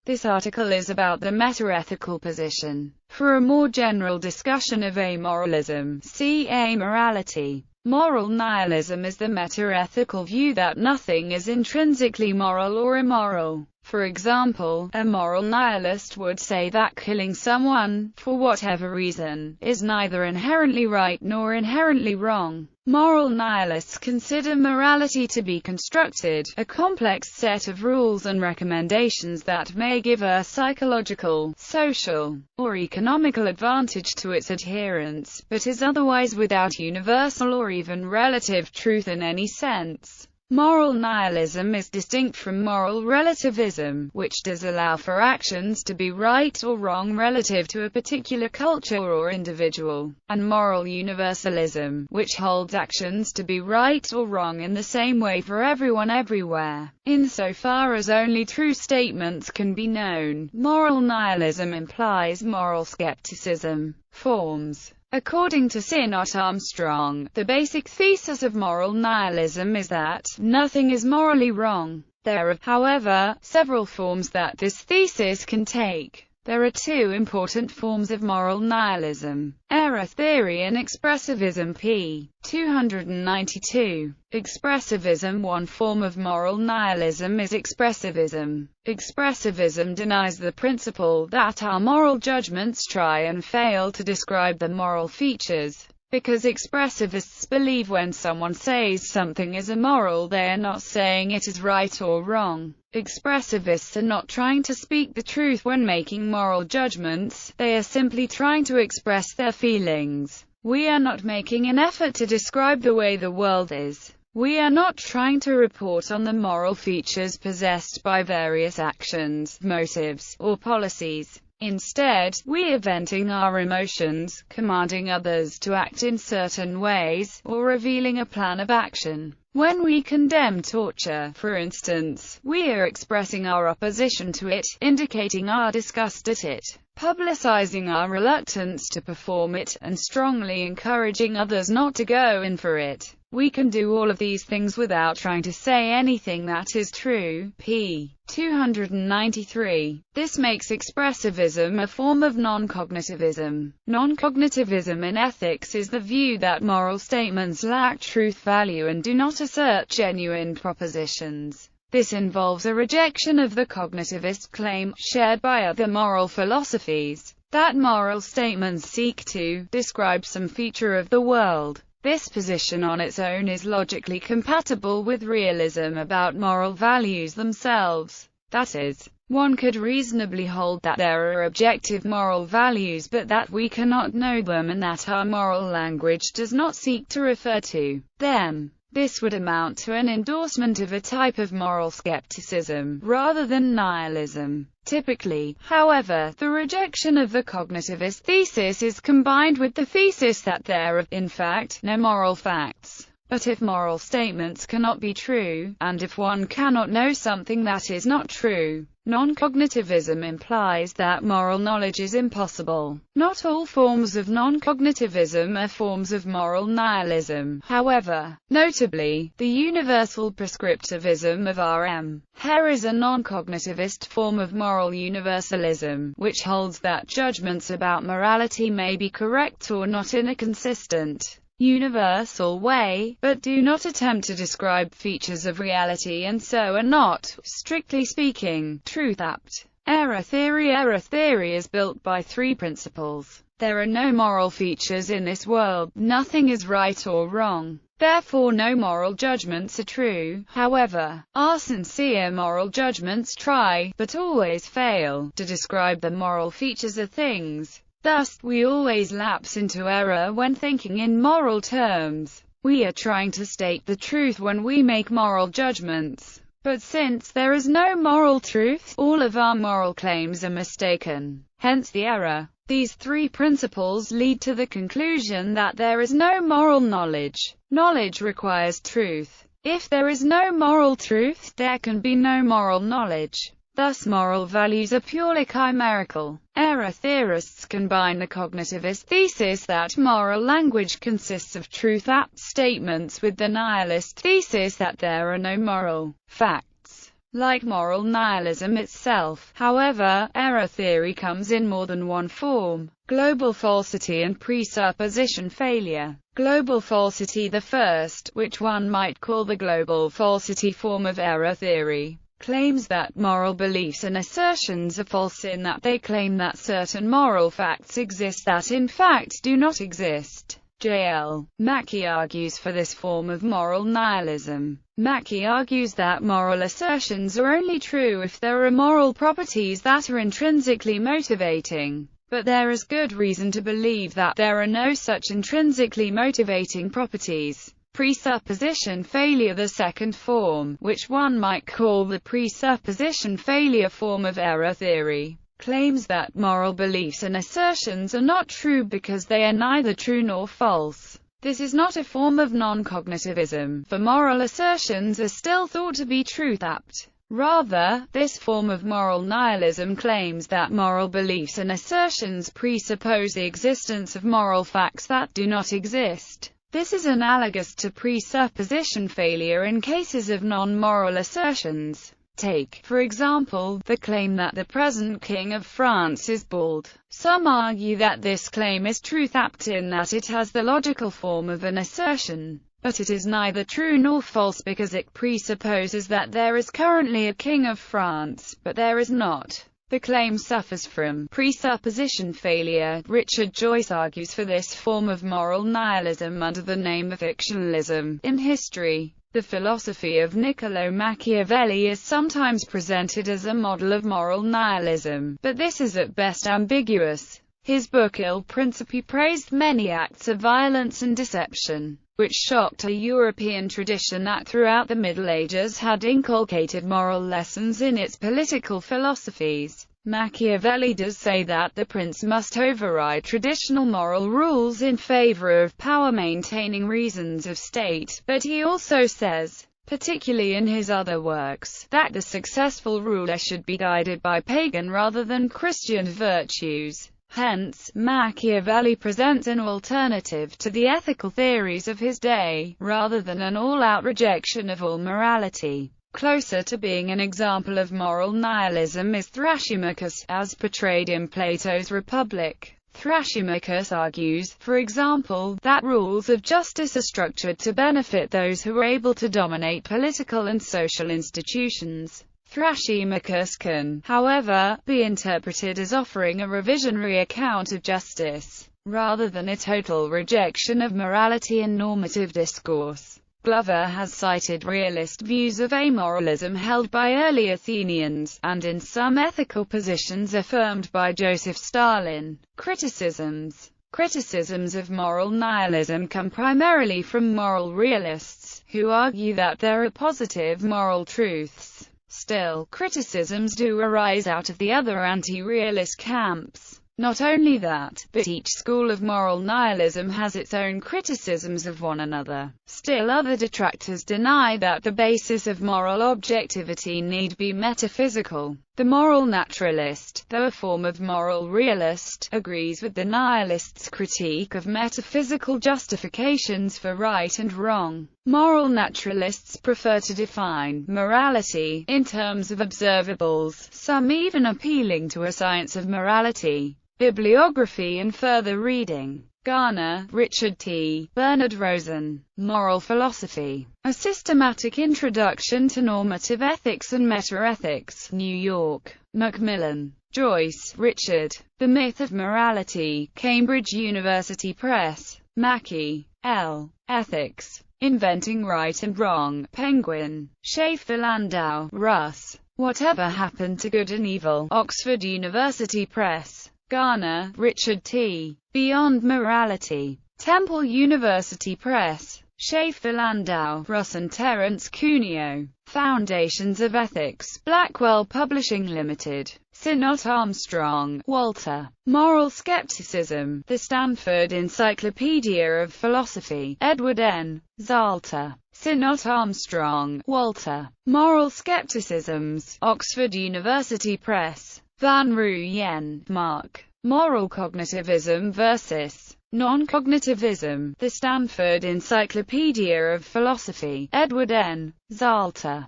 This article is about the metaethical position. For a more general discussion of amoralism, see amorality. Moral nihilism is the metaethical view that nothing is intrinsically moral or immoral. For example, a moral nihilist would say that killing someone, for whatever reason, is neither inherently right nor inherently wrong. Moral nihilists consider morality to be constructed, a complex set of rules and recommendations that may give a psychological, social, or economical advantage to its adherents, but is otherwise without universal or even relative truth in any sense. Moral nihilism is distinct from moral relativism, which does allow for actions to be right or wrong relative to a particular culture or individual, and moral universalism, which holds actions to be right or wrong in the same way for everyone everywhere. Insofar as only true statements can be known, moral nihilism implies moral skepticism. Forms. According to Sinott Armstrong, the basic thesis of moral nihilism is that nothing is morally wrong. There are, however, several forms that this thesis can take. There are two important forms of moral nihilism: error theory and expressivism. p. 292. Expressivism. One form of moral nihilism is expressivism. Expressivism denies the principle that our moral judgments try and fail to describe the moral features. Because expressivists believe when someone says something is immoral, they are not saying it is right or wrong. Expressivists are not trying to speak the truth when making moral judgments, they are simply trying to express their feelings. We are not making an effort to describe the way the world is. We are not trying to report on the moral features possessed by various actions, motives, or policies. Instead, we are venting our emotions, commanding others to act in certain ways, or revealing a plan of action. When we condemn torture, for instance, we are expressing our opposition to it, indicating our disgust at it, publicizing our reluctance to perform it, and strongly encouraging others not to go in for it. We can do all of these things without trying to say anything that is true. p. 293. This makes expressivism a form of non-cognitivism. Non-cognitivism in ethics is the view that moral statements lack truth value and do not assert genuine propositions. This involves a rejection of the cognitivist claim, shared by other moral philosophies, that moral statements seek to describe some feature of the world. This position on its own is logically compatible with realism about moral values themselves. That is, one could reasonably hold that there are objective moral values but that we cannot know them and that our moral language does not seek to refer to them. This would amount to an endorsement of a type of moral skepticism, rather than nihilism. Typically, however, the rejection of the cognitivist thesis is combined with the thesis that there are, in fact, no moral facts. But if moral statements cannot be true, and if one cannot know something that is not true, non-cognitivism implies that moral knowledge is impossible. Not all forms of non-cognitivism are forms of moral nihilism, however. Notably, the universal prescriptivism of R.M. Hare is a non-cognitivist form of moral universalism, which holds that judgments about morality may be correct or not in a consistent, universal way, but do not attempt to describe features of reality and so are not, strictly speaking, truth. Apt Error Theory. Error theory is built by three principles. There are no moral features in this world, nothing is right or wrong. Therefore no moral judgments are true. However, our sincere moral judgments try, but always fail, to describe the moral features of things. Thus, we always lapse into error when thinking in moral terms. We are trying to state the truth when we make moral judgments. But since there is no moral truth, all of our moral claims are mistaken. Hence the error. These three principles lead to the conclusion that there is no moral knowledge. Knowledge requires truth. If there is no moral truth, there can be no moral knowledge. Thus moral values are purely chimerical. Error theorists combine the cognitivist thesis that moral language consists of truth-apt statements with the nihilist thesis that there are no moral facts. Like moral nihilism itself, however, error theory comes in more than one form: global falsity and presupposition failure. Global falsity, the first, which one might call the global falsity form of error theory, claims that moral beliefs and assertions are false in that they claim that certain moral facts exist that in fact do not exist. J.L. Mackie argues for this form of moral nihilism. Mackie argues that moral assertions are only true if there are moral properties that are intrinsically motivating, but there is good reason to believe that there are no such intrinsically motivating properties. Presupposition failure, the second form, which one might call the presupposition failure form of error theory, claims that moral beliefs and assertions are not true because they are neither true nor false. This is not a form of non-cognitivism, for moral assertions are still thought to be truth. Apt. Rather, this form of moral nihilism claims that moral beliefs and assertions presuppose the existence of moral facts that do not exist. This is analogous to presupposition failure in cases of non-moral assertions. Take, for example, the claim that the present King of France is bald. Some argue that this claim is truth apt in that it has the logical form of an assertion, but it is neither true nor false because it presupposes that there is currently a King of France, but there is not. The claim suffers from presupposition failure. Richard Joyce argues for this form of moral nihilism under the name of fictionalism. In history, the philosophy of Niccolò Machiavelli is sometimes presented as a model of moral nihilism, but this is at best ambiguous. His book Il Principe praised many acts of violence and deception, which shocked a European tradition that throughout the Middle Ages had inculcated moral lessons in its political philosophies. Machiavelli does say that the prince must override traditional moral rules in favor of power-maintaining reasons of state, but he also says, particularly in his other works, that the successful ruler should be guided by pagan rather than Christian virtues. Hence, Machiavelli presents an alternative to the ethical theories of his day, rather than an all-out rejection of all morality. Closer to being an example of moral nihilism is Thrasymachus, as portrayed in Plato's Republic. Thrasymachus argues, for example, that rules of justice are structured to benefit those who are able to dominate political and social institutions. Thrasymachus can, however, be interpreted as offering a revisionary account of justice, rather than a total rejection of morality and normative discourse. Glover has cited realist views of amoralism held by early Athenians, and in some ethical positions affirmed by Joseph Stalin. Criticisms of moral nihilism come primarily from moral realists, who argue that there are positive moral truths. Still, criticisms do arise out of the other anti-realist camps. Not only that, but each school of moral nihilism has its own criticisms of one another. Still other detractors deny that the basis of moral objectivity need be metaphysical. The moral naturalist, though a form of moral realist, agrees with the nihilists' critique of metaphysical justifications for right and wrong. Moral naturalists prefer to define morality in terms of observables, some even appealing to a science of morality. Bibliography and further reading. Garner, Richard T. Bernard Rosen. Moral Philosophy. A Systematic Introduction to Normative Ethics and Metaethics. New York. Macmillan. Joyce, Richard. The Myth of Morality. Cambridge University Press. Mackie, L. Ethics. Inventing Right and Wrong. Penguin. Schaeffer Landau, Russ. Whatever Happened to Good and Evil. Oxford University Press. Garner, Richard T. Beyond Morality. Temple University Press. Schaeffer Landau, Russ and Terence Cuneo. Foundations of Ethics. Blackwell Publishing Limited. Sinnott Armstrong, Walter. Moral Skepticism. The Stanford Encyclopedia of Philosophy. Edward N. Zalta. Sinnott Armstrong, Walter. Moral Skepticisms. Oxford University Press. Van Rooyen, Mark. Moral Cognitivism versus Non-Cognitivism. The Stanford Encyclopedia of Philosophy. Edward N. Zalta.